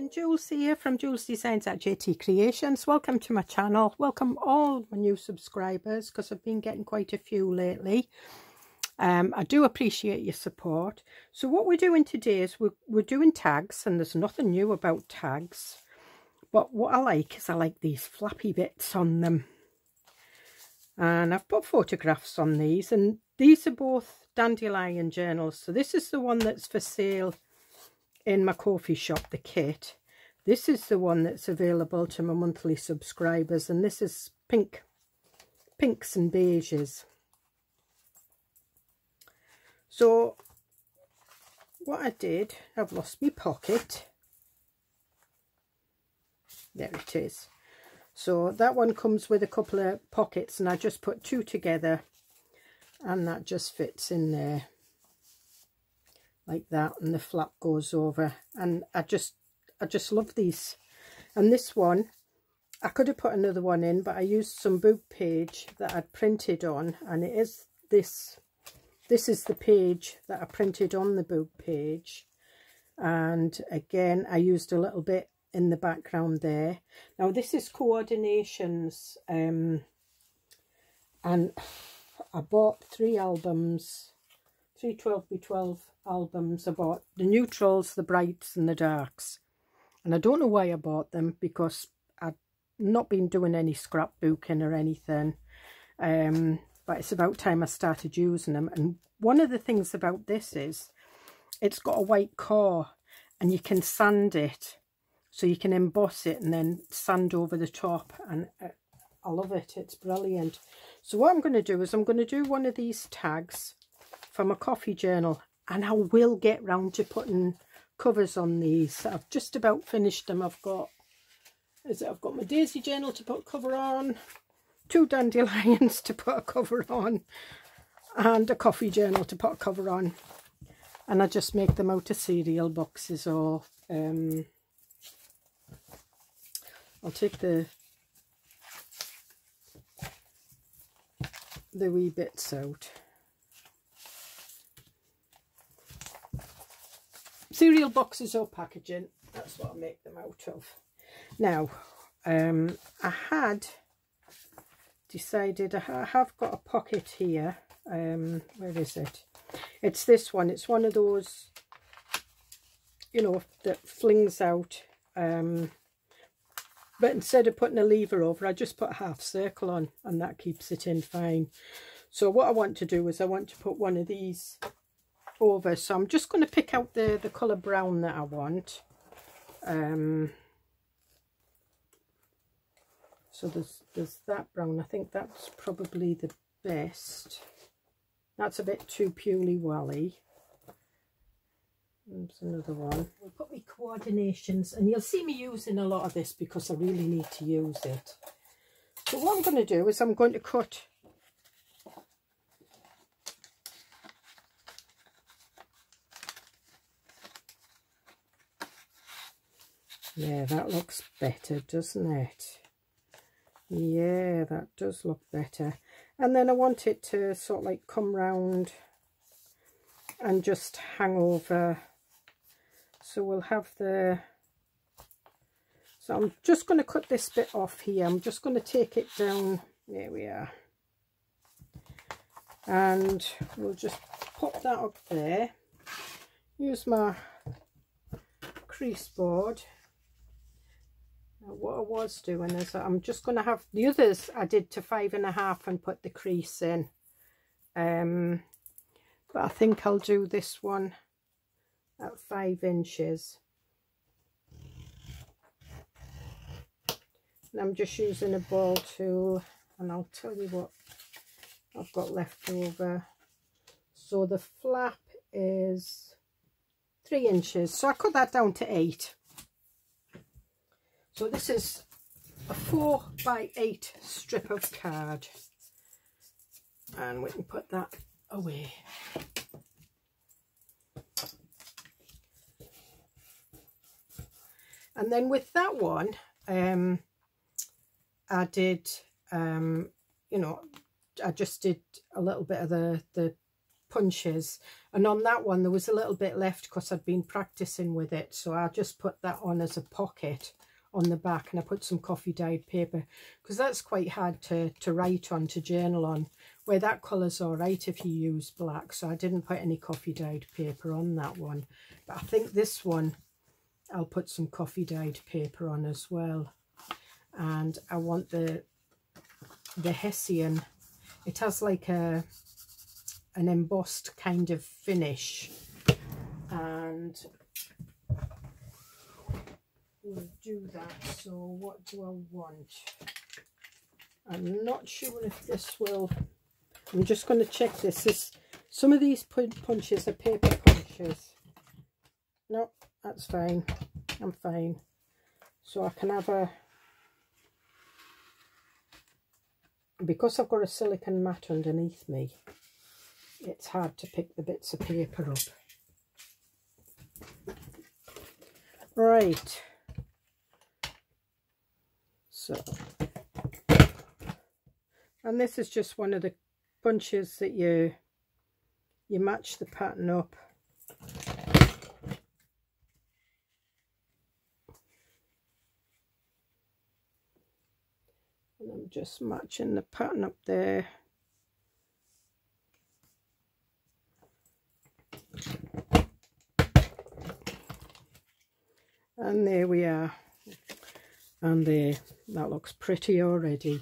morning, Jules here from Joolsedesigns at JT Creations. Welcome to my channel. Welcome all my new subscribers, because I've been getting quite a few lately. I do appreciate your support. So what we're doing today is we're doing tags, and there's nothing new about tags. But what I like is I like these flappy bits on them. And I've put photographs on these, and these are both dandelion journals. So this is the one that's for sale in my coffee shop, the kit. This is the one that's available to my monthly subscribers, and this is pinks and beiges. So what I did, I've lost my pocket. There it is. So that one comes with a couple of pockets, and I just put two together, and that just fits in there like that, and the flap goes over. And I just love these. And this one, I could have put another one in, but I used some book page that I'd printed on, and it is this is the page that I printed on the book page. And again, I used a little bit in the background there. Now this is coordinations, and I bought 3 albums, 3 12x12 albums. I bought the neutrals, the brights and the darks, and I don't know why I bought them, because I've not been doing any scrapbooking or anything, but it's about time I started using them. And one of the things about this is it's got a white core, and you can sand it, so you can emboss it and then sand over the top, and I love it. It's brilliant. So what I'm going to do is I'm going to do one of these tags for my coffee journal, and I will get round to putting covers on these. I've just about finished them. I've got my daisy journal to put a cover on, 2 dandelions to put a cover on, and a coffee journal to put a cover on. And I just make them out of cereal boxes, or I'll take the wee bits out. Cereal boxes or packaging, that's what I make them out of. Now, I had decided, I have got a pocket here. Where is it? It's this one. It's one of those, you know, that flings out. But instead of putting a lever over, I just put a half circle on, and that keeps it in fine. So what I want to do is I want to put one of these over. So I'm just going to pick out the colour brown that I want. So there's that brown. I think that's probably the best. That's a bit too purely-wally. There's another one. We'll put my coordinations, and you'll see me using a lot of this because I really need to use it. So what I'm going to do is I'm going to cut yeah, that looks better, doesn't it? Yeah, that does look better. And then I want it to sort of like come round and just hang over. So we'll have so I'm just going to cut this bit off here. I'm just going to take it down. There we are. And we'll just pop that up there. Use my crease board. Now what I was doing is I'm just going to have the others I did to 5.5 and put the crease in. But I think I'll do this one at 5 inches. And I'm just using a ball tool, and I'll tell you what I've got left over. So the flap is 3 inches. So I cut that down to 8. So this is a 4x8 strip of card. And we can put that away. And then with that one, I did, you know, I just did a little bit of the punches, and on that one there was a little bit left because I'd been practicing with it, so I just put that on as a pocket on the back, and I put some coffee dyed paper because that's quite hard to write on, to journal on, where that colour's all right if you use black, so I didn't put any coffee dyed paper on that one. But I think this one I'll put some coffee dyed paper on as well. And I want the Hessian, it has like an embossed kind of finish, and we'll do that. So what do I want? I'm not sure if this will, I'm just going to check this. Some of these punches are paper punches. No, that's fine, I'm fine. So I can have a, because I've got a silicone mat underneath me, it's hard to pick the bits of paper up. Right, so, and this is just one of the bunches that you match the pattern up. And I'm just matching the pattern up there. And there we are. And there, that looks pretty already.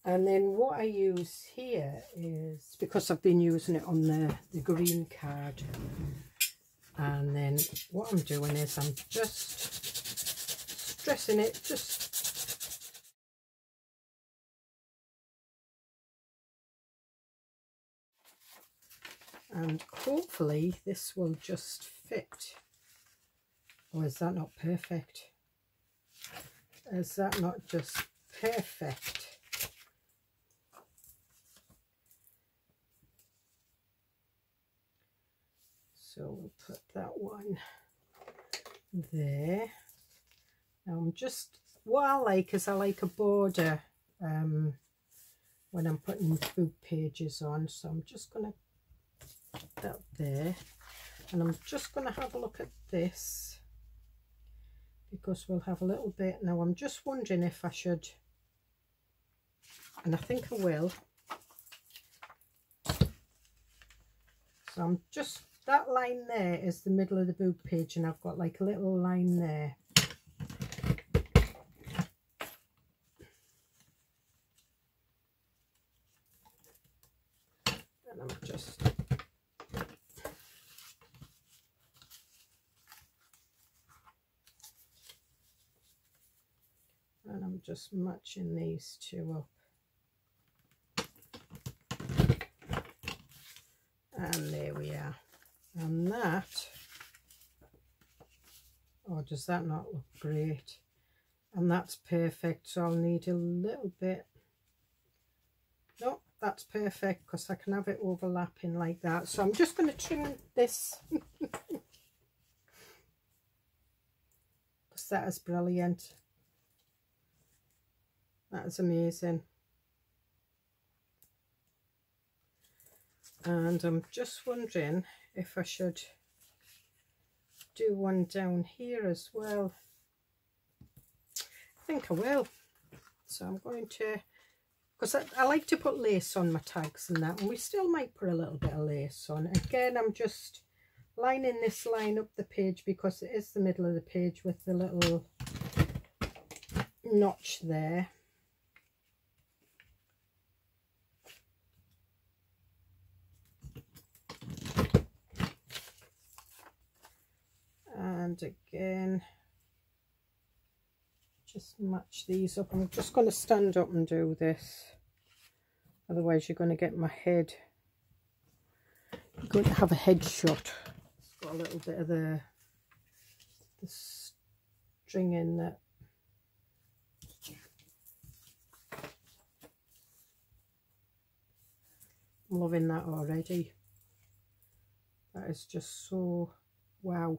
And then what I use here is, because I've been using it on the green card, and then what I'm doing is I'm just stressing it, and hopefully this will just fit. Or is that not perfect? Is that not just perfect? So we'll put that one there. Now I'm just, what I like is I like a border when I'm putting book pages on. So I'm just going to put that there. And I'm just going to have a look at this, because we'll have a little bit. Now I'm just wondering if I should, and I think I will. So I'm just, that line there is the middle of the book page, and I've got like a little line there. And I'm just, and I'm just matching these two up. And there we are. And that, oh, does that not look great? And that's perfect. So I'll need a little bit, no, that's perfect, because I can have it overlapping like that. So I'm just going to trim this because that is brilliant. That is amazing. And I'm just wondering if I should do one down here as well. I think I will. So I'm going to, because I like to put lace on my tags and that, and we still might put a little bit of lace on. Again, I'm just lining this line up the page because it is the middle of the page with the little notch there. And again, just match these up. I'm just going to stand up and do this, otherwise you're going to get my head, you're going to have a head shot. It's got a little bit of the string in that. I'm loving that already. That is just so wow.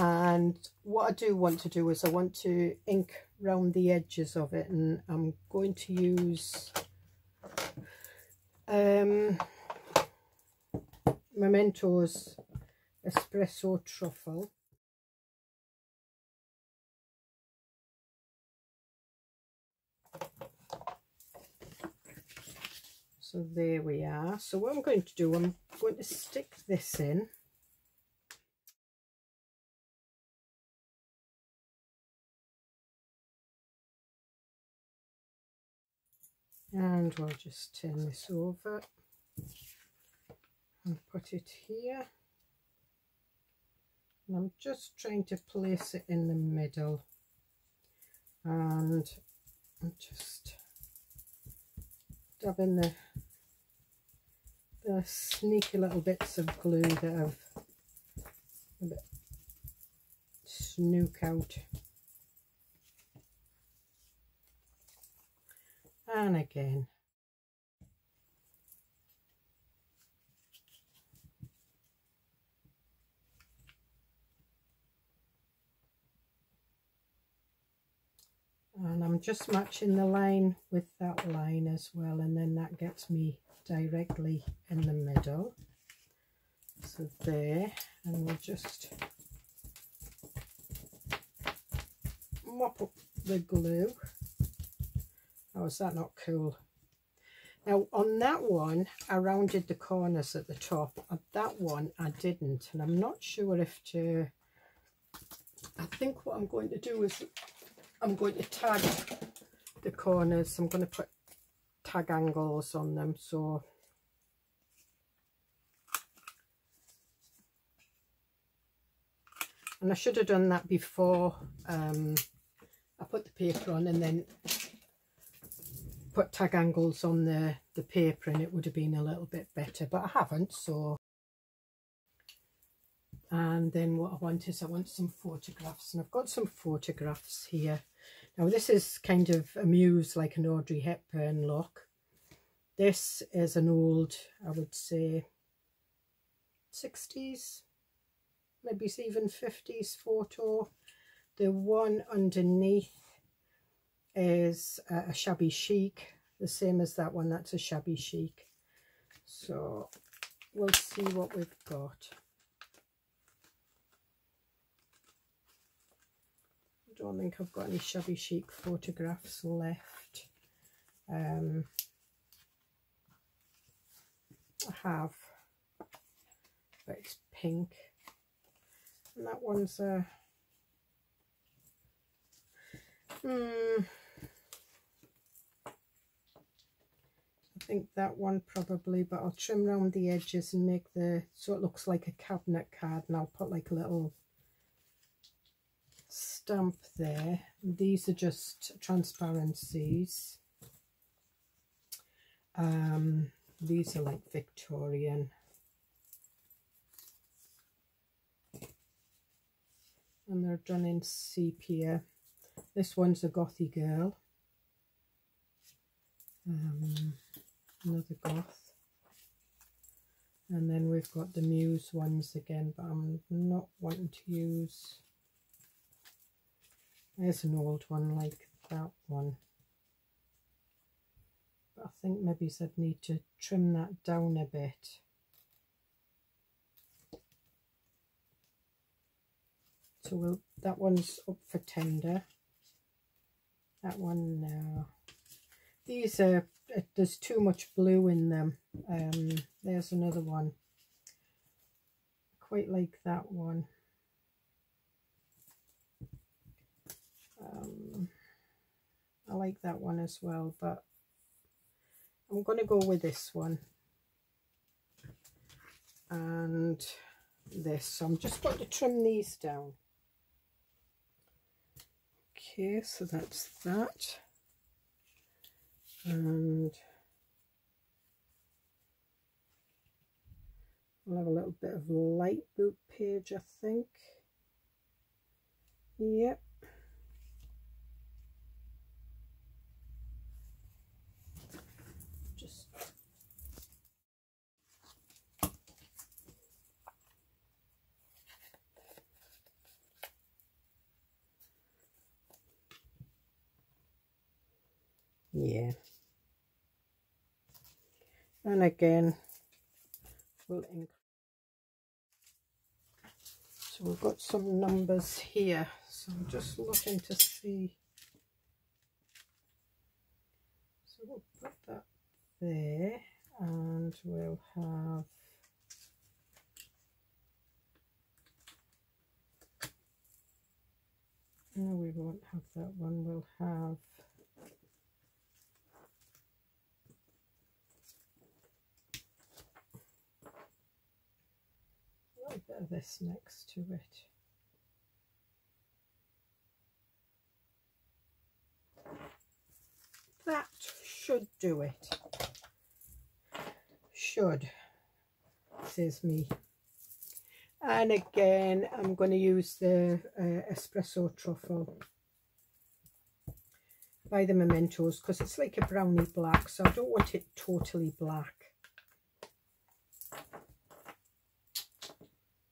And what I do want to do is I want to ink round the edges of it, and I'm going to use Mementos Espresso Truffle. So there we are. So what I'm going to do, I'm going to stick this in. And we'll just turn this over and put it here. And I'm just trying to place it in the middle. And I'm just dabbing the sneaky little bits of glue that have a bit snook out. And again. And I'm just matching the line with that line as well, and then that gets me directly in the middle. So there, and we'll just mop up the glue. Oh, is that not cool? Now on that one I rounded the corners at the top. On that one I didn't, and I'm not sure if to, I think what I'm going to do is I'm going to tag the corners. I'm going to put tag angles on them. So and I should have done that before I put the paper on, and then put tag angles on the paper, and it would have been a little bit better, but I haven't. So, and then what I want is I want some photographs, and I've got some photographs here. Now this is kind of a muse, like an Audrey Hepburn look. This is an old, I would say 60s, maybe even 50s photo. The one underneath is a shabby chic, the same as that one. That's a shabby chic. So we'll see what we've got. I don't think I've got any shabby chic photographs left. I have, but it's pink, and that one's a I think that one probably, but I'll trim around the edges and make the, so it looks like a cabinet card, and I'll put like a little stamp there. And these are just transparencies. These are like Victorian. And they're done in sepia. This one's a gothy girl. Another goth. And then we've got the muse ones again, but I'm not wanting to use, there's an old one like that one, but I think maybe I'd need to trim that down a bit. So that one's up for tender. That one now. These are, there's too much blue in them. There's another one. Quite like that one. I like that one as well, but I'm going to go with this one. And this. So I'm just going to trim these down. Okay, so that's that. And we'll have a little bit of light boot page, I think. Yep. Just yeah. And again, we'll So we've got some numbers here, so I'm just looking to see. So we'll put that there, and we'll have, no, we won't have that one. We'll have, a little bit of this next to it. That should do it. Should, says me. And again, I'm going to use the espresso truffle by the Mementos, because it's like a brownie black, so I don't want it totally black.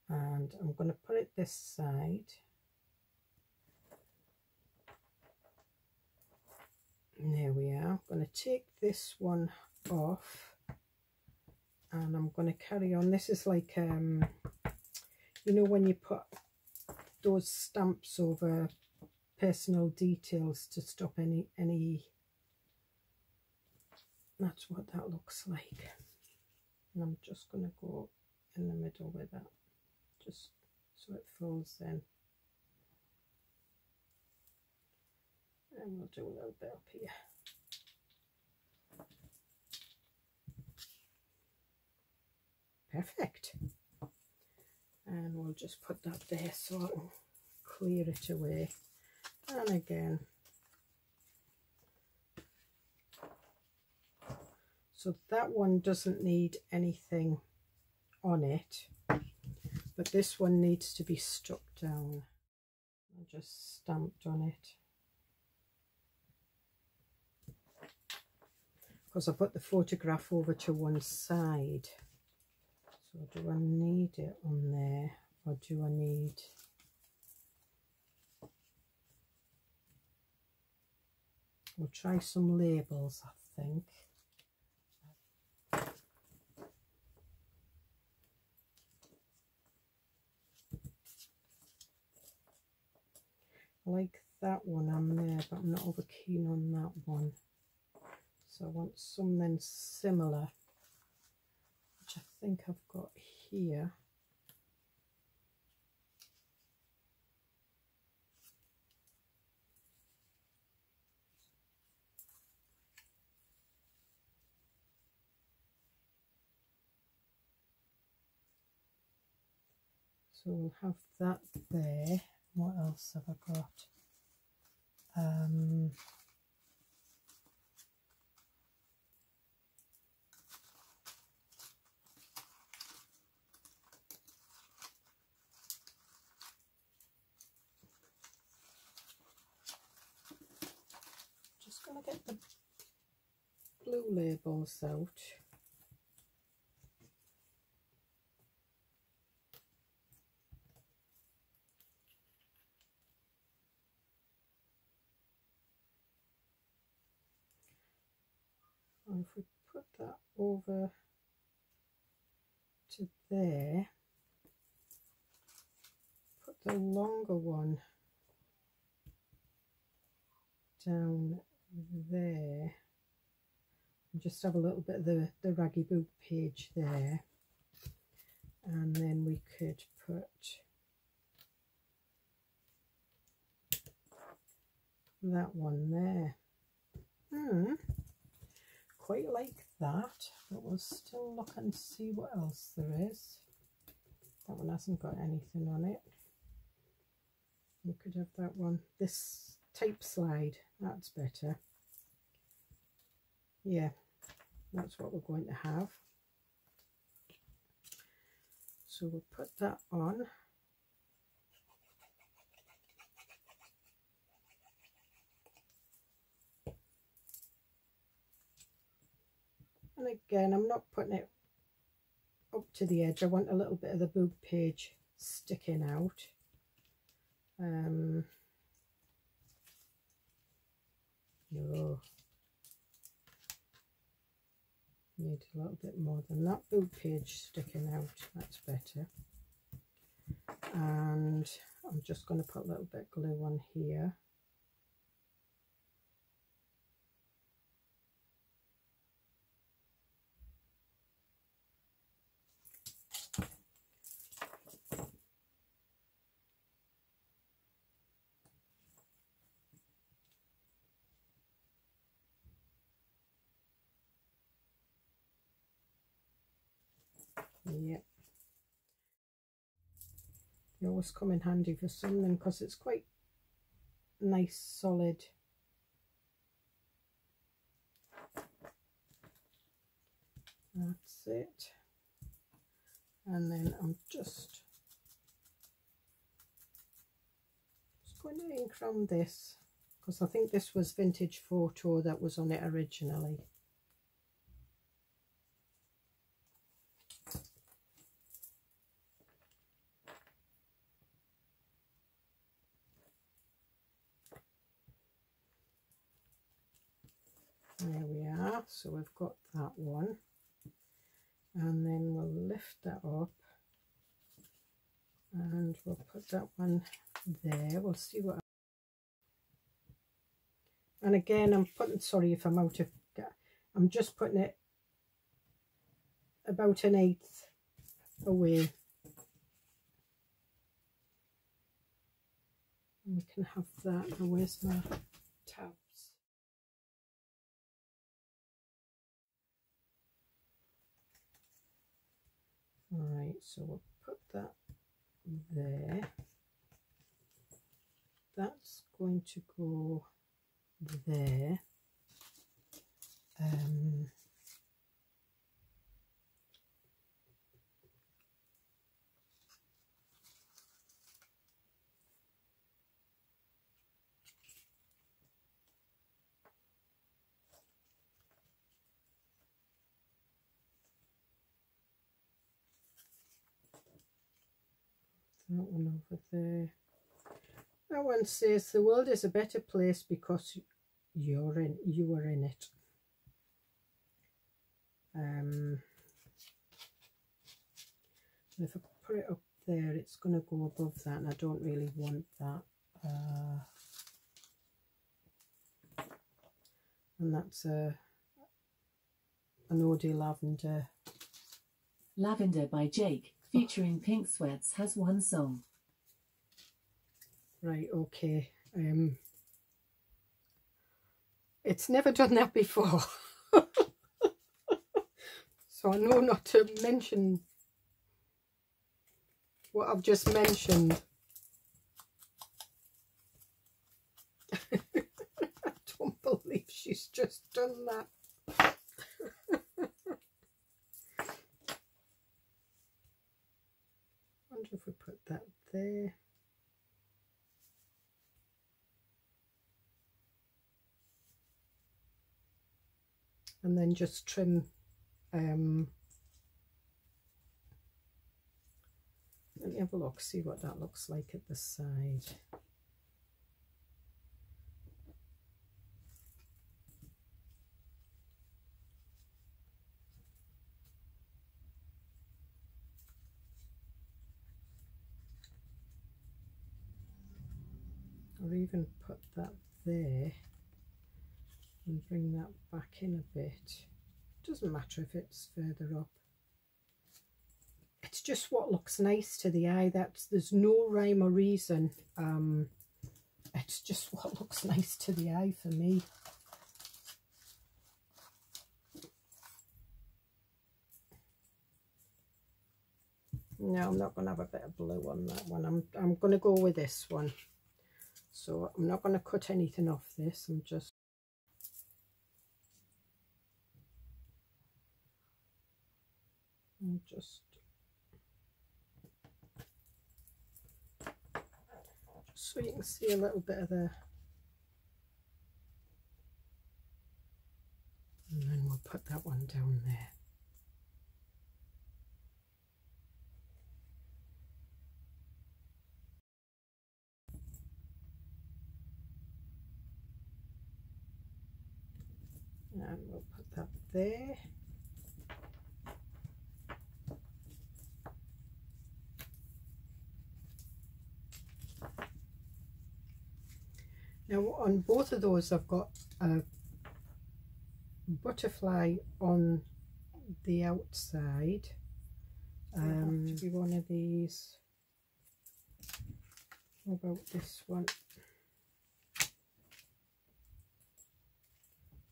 And I'm going to put it this side. There we are. I'm going to take this one off, and I'm going to carry on. This is like, you know, when you put those stamps over personal details to stop any, that's what that looks like. And I'm just going to go in the middle with that, just so it fills in. And we'll do a little bit up here. Perfect. And we'll just put that there so I can clear it away. And again. So that one doesn't need anything on it, but this one needs to be stuck down. I just stamped on it, because I put the photograph over to one side. So do I need it on there, or do I need... We'll try some labels, I think. I like that one on there, but I'm not over keen on that one. So I want something similar, which I think I've got here. So we'll have that there. What else have I got? Just going to get the blue labels out. And if we put that over to there, put the longer one down there, and just have a little bit of the raggy book page there, and then we could put that one there. Quite like that, but we'll still look and see what else there is. That one hasn't got anything on it. We could have that one. This tape slide, that's better. Yeah, that's what we're going to have. So we'll put that on. And again, I'm not putting it up to the edge. I want a little bit of the book page sticking out. No. Need a little bit more than that book page sticking out. That's better. and I'm just going to put a little bit of glue on here. Yeah, they always come in handy for something because it's quite nice, solid. That's it. And then I'm just going to ink around this because I think this was vintage photo that was on it originally. There we are, so we've got that one, and then we'll lift that up and we'll put that one there. We'll see what, and again I'm putting, sorry if I'm out of, I'm just putting it about 1/8 away, and we can have that. Now where's my tabs? Alright, so we'll put that there. That's going to go there. That one over there. That one says the world is a better place because you are in it. If I put it up there, it's going to go above that, and I don't really want that. And that's an Ode Lavender. Lavender by Jake, featuring Pink Sweats, has one song. Right, okay. It's never done that before. So I know not to mention what I've just mentioned. I don't believe she's just done that. I wonder if we put that there. And then just trim. Let me have a look, see what that looks like at the side. Or even put that there and bring that back in a bit. Doesn't matter if it's further up. It's just what looks nice to the eye. There's no rhyme or reason. It's just what looks nice to the eye for me. No, I'm not going to have a bit of blue on that one. I'm going to go with this one. So I'm not going to cut anything off this. I'm just so you can see a little bit of the, and then we'll put that one down there. And we'll put that there. Now on both of those I've got a butterfly on the outside. To be one of these. How about this one?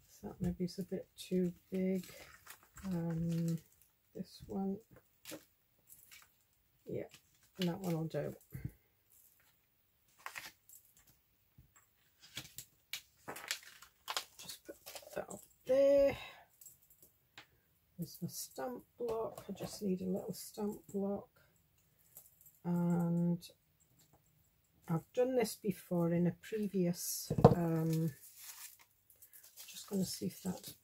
So that maybe is a bit too big. This one, yeah, and that one will do. Just put that up there. There's my stamp block. I just need a little stamp block, and I've done this before in a previous just going to see if that,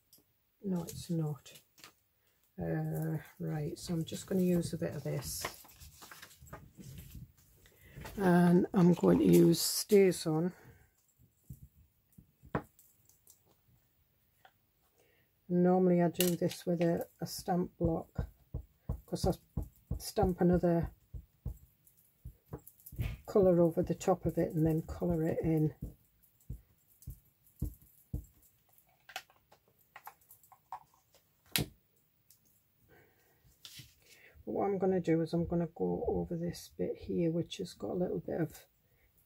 no it's not. Right, so I'm just going to use a bit of this, and I'm going to use Stays On. Normally I do this with a stamp block, because I stamp another colour over the top of it and then colour it in. What I'm going to do is I'm going to go over this bit here, which has got a little bit of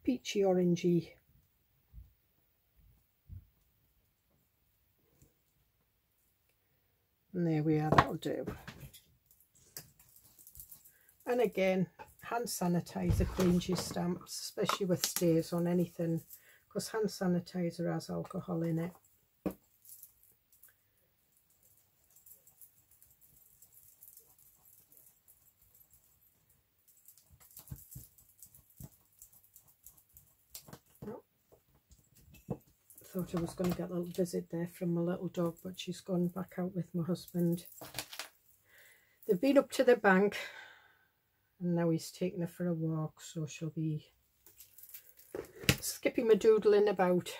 peachy orangey. And there we are, that'll do. And again, hand sanitizer cleans your stamps, especially with Stays On anything, because hand sanitizer has alcohol in it. Thought I was going to get a little visit there from my little dog, but she's gone back out with my husband. They've been up to the bank and now he's taking her for a walk, so she'll be skipping my doodling about.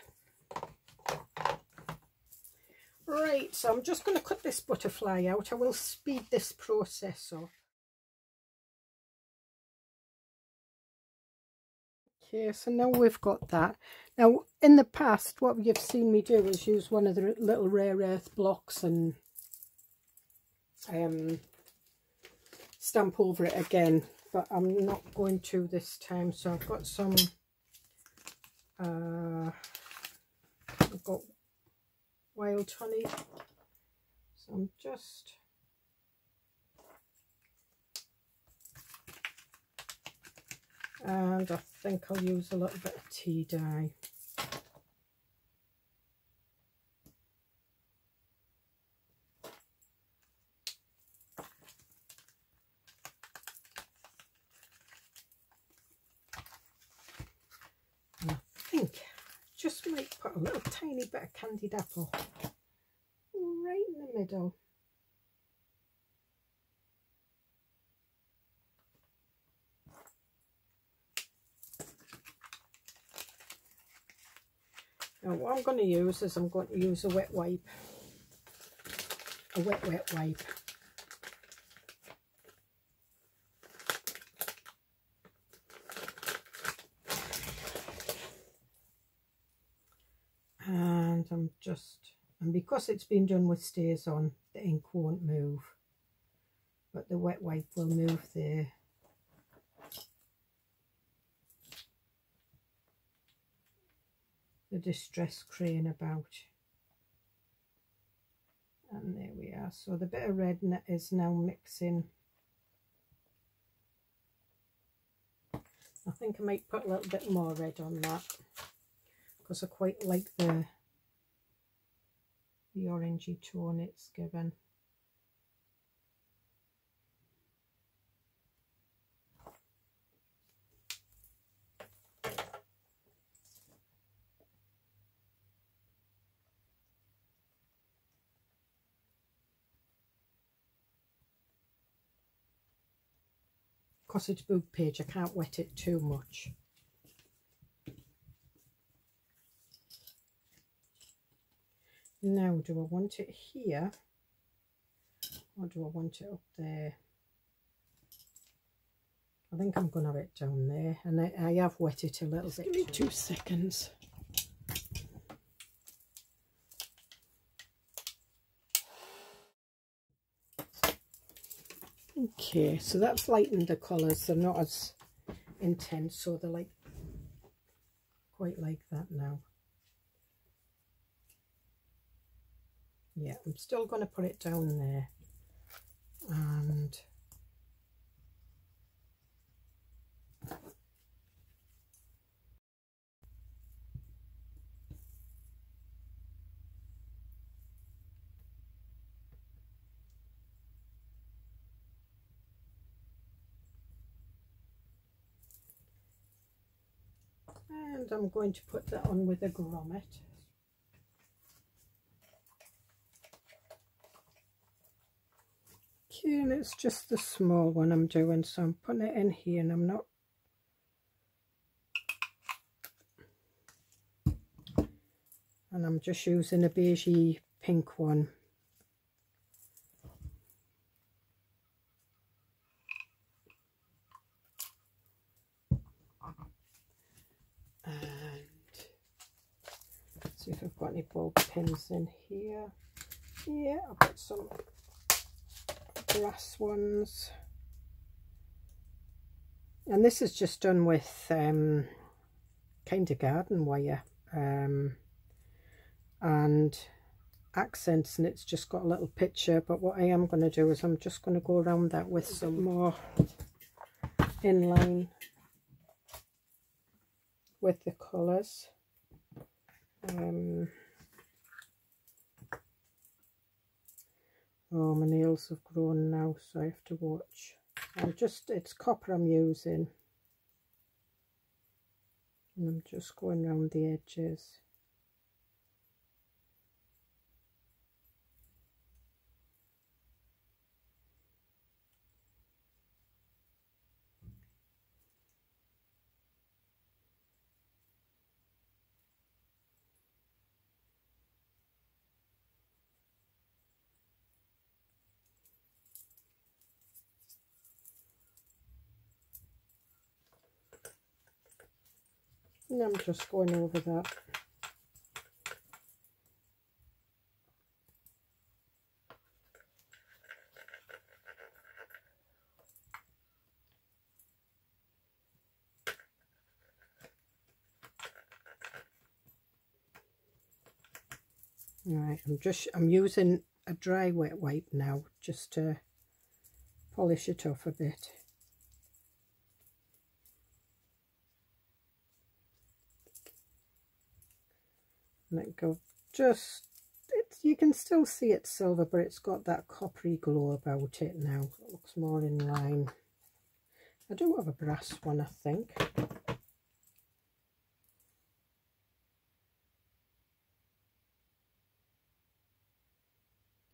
Right, so I'm just going to cut this butterfly out. I will speed this process up. Okay, so now we've got that. Now, in the past, what you've seen me do is use one of the little rare earth blocks and stamp over it again, but I'm not going to this time. So I've got some, I've got wild honey, so I'm just and I think I'll use a little bit of tea dye. And I think just might put a little tiny bit of candied apple right in the middle. Now what I'm going to use is I'm going to use a wet wipe, a wet wipe. And and because it's been done with Stays On, the ink won't move, but the wet wipe will move the distress crayon about. And there we are. So the bit of red is now mixing. I think I might put a little bit more red on that, because I quite like the orangey tone it's given. Because it's book page, I can't wet it too much. Now, do I want it here or do I want it up there? I think I'm going to have it down there, and I have wet it a little bit. Give me 2 seconds. Okay, so that's lightened the colours. They're not as intense, so they're like quite like that now. Yeah, I'm still going to put it down there, and I'm going to put that on with a grommet. Okay, and it's just the small one I'm doing, so I'm putting it in here, and I'm not, and I'm just using a beigey pink one. And see if I've got any ball pins in here. Yeah, I've got some brass ones, and this is just done with kind of garden wire and accents, and it's just got a little picture. But what I am going to do is I'm just going to go around that with some more inline with the colours. Oh, my nails have grown now, so I have to watch. It's copper I'm using, and I'm just going around the edges. And I'm just going over that. Right, I'm using a dry wet wipe now just to polish it off a bit. Let go. You can still see it's silver, but it's got that coppery glow about it now. It looks more in line. I do have a brass one, I think.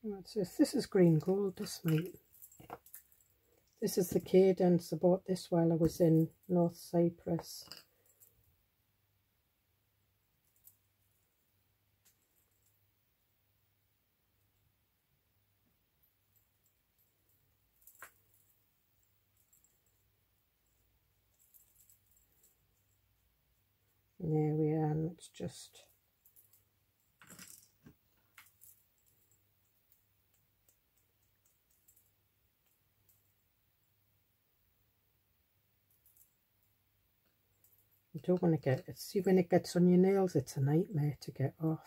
What's this? This is green gold, this mate. This is the cadence. I bought this while I was in North Cyprus. There we are, and it's just you don't want to get it. See, when it gets on your nails, it's a nightmare to get off.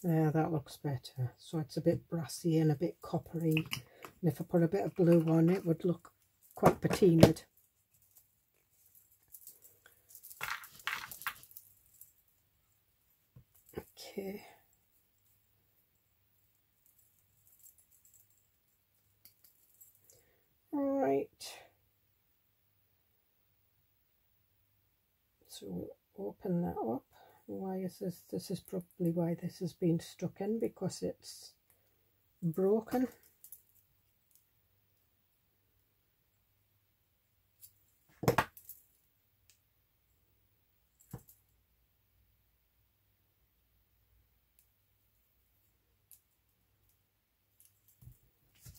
There, that looks better. So it's a bit brassy and a bit coppery. And if I put a bit of blue on, it would look quite patinaed. Okay. All right. So open that up. Why is this? This is probably why this has been stuck in, because it's broken.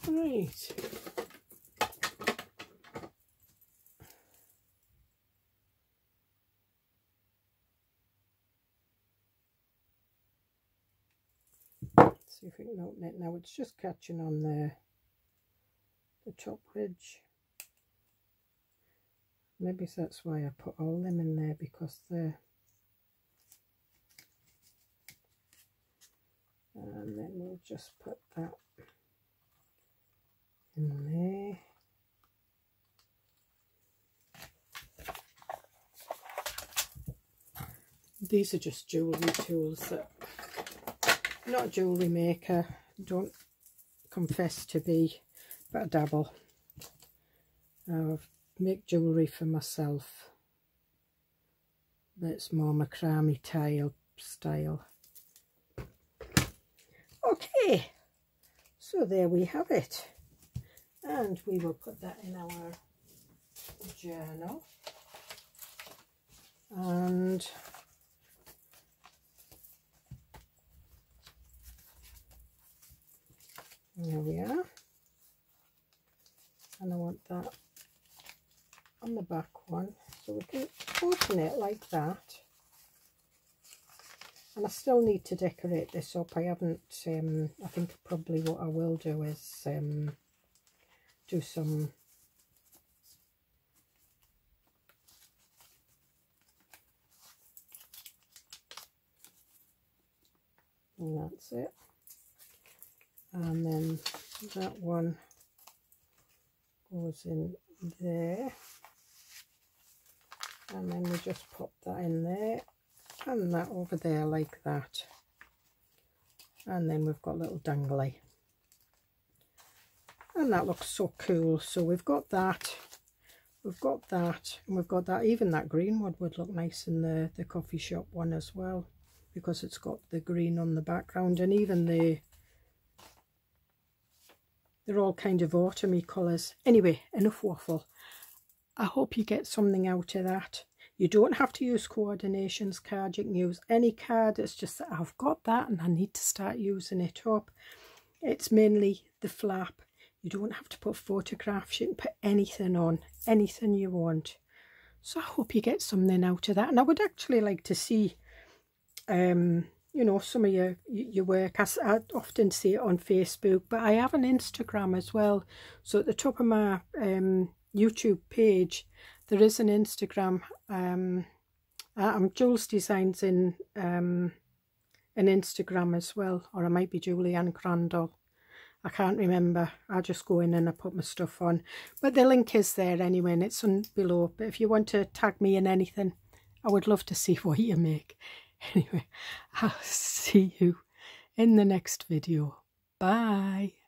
Right. See if we can open it now. It's just catching on the top ridge. Maybe that's why I put all them in there, because they're... And then we'll just put that in there. These are just jewellery tools that... Not a jewellery maker, don't confess to be, but I dabble. I make jewellery for myself, but it's more macrame tile style. Okay, so there we have it, and we will put that in our journal. And there we are, and I want that on the back one, so we can open it like that. And I still need to decorate this up. I haven't, I think probably what I will do is do some and that's it. And then that one goes in there, and then we just pop that in there and that over there like that, and then we've got a little dangly, and that looks so cool. So we've got that, and we've got that. Even that green one would look nice in the coffee shop one as well, because it's got the green on the background, and even they're all kind of autumny colours. Anyway, enough waffle. I hope you get something out of that. You don't have to use coordinations card. You can use any card. It's just that I've got that and I need to start using it up. It's mainly the flap. You don't have to put photographs. You can put anything on, anything you want. So I hope you get something out of that. And I would actually like to see, you know, some of your work. I often see it on Facebook, but I have an Instagram as well. So at the top of my YouTube page, there is an Instagram. I'm Joolsedesigns in an Instagram as well, or I might be Julianne Crandall. I can't remember. I just go in and I put my stuff on. But the link is there anyway, and it's on below. But if you want to tag me in anything, I would love to see what you make. Anyway, I'll see you in the next video. Bye.